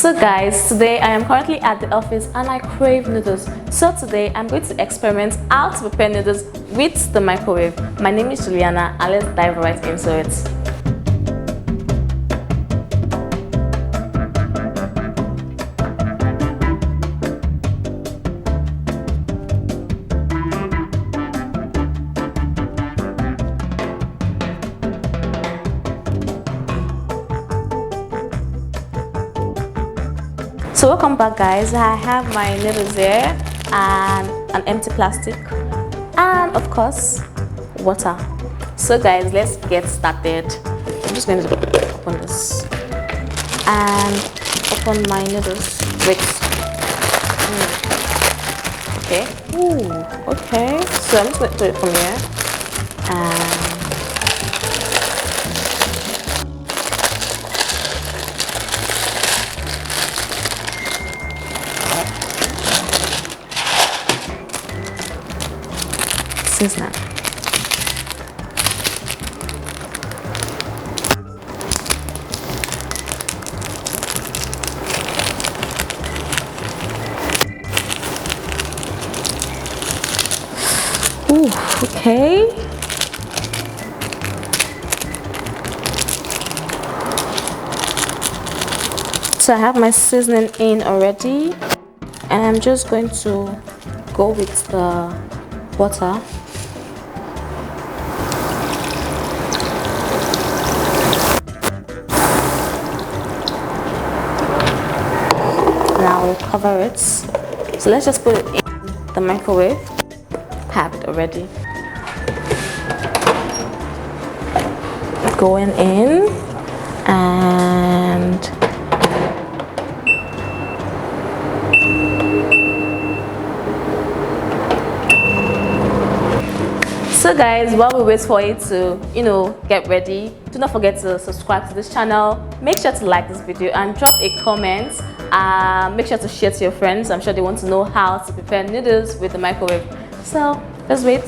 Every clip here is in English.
So guys, today I am currently at the office and I crave noodles. So today I'm going to experiment how to prepare noodles with the microwave. My name is Juliana and let's dive right into it. So welcome back guys. I have my noodles here and an empty plastic and of course water. So guys, let's get started. I'm just going to open this and open my noodles. Wait. Okay. Ooh, okay. So I'm just going to do it from here and season. Ooh, okay. So I have my seasoning in already and I'm just going to go with the water. Now we'll cover it. So let's just put it in the microwave. Have it already. Going in and so guys, while we wait for it to get ready, do not forget to subscribe to this channel. Make sure to like this video and drop a comment. Make sure to share to your friends. I'm sure they want to know how to prepare noodles with the microwave. So let's wait.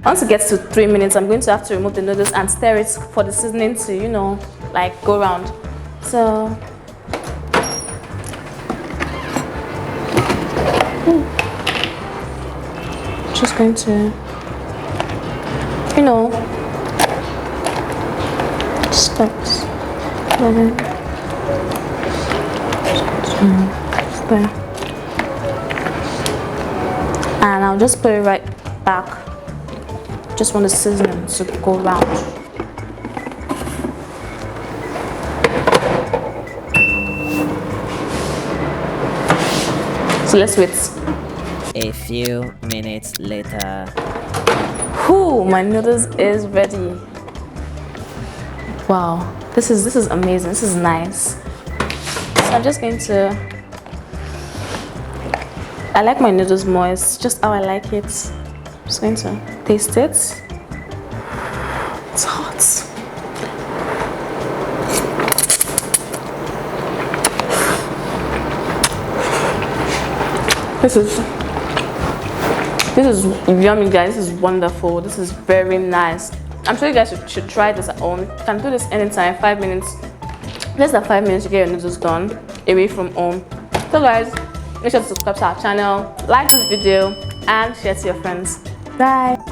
Once it gets to 3 minutes, I'm going to have to remove the noodles and stir it for the seasoning to like go round. So just going to start and I'll just put it right back. Just want the seasoning to go round. So let's wait. A few minutes later. Whew, my noodles is ready. Wow, this is amazing. This is nice. So I'm just going to. I like my noodles moist, just how I like it. I'm just going to taste it. It's hot. This is yummy guys. This is wonderful. This is very nice. I'm sure you guys should try this at home. You can do this anytime. 5 minutes, less than 5 minutes, you get your noodles done away from home. So guys, make sure to subscribe to our channel, like this video and share to your friends. Bye.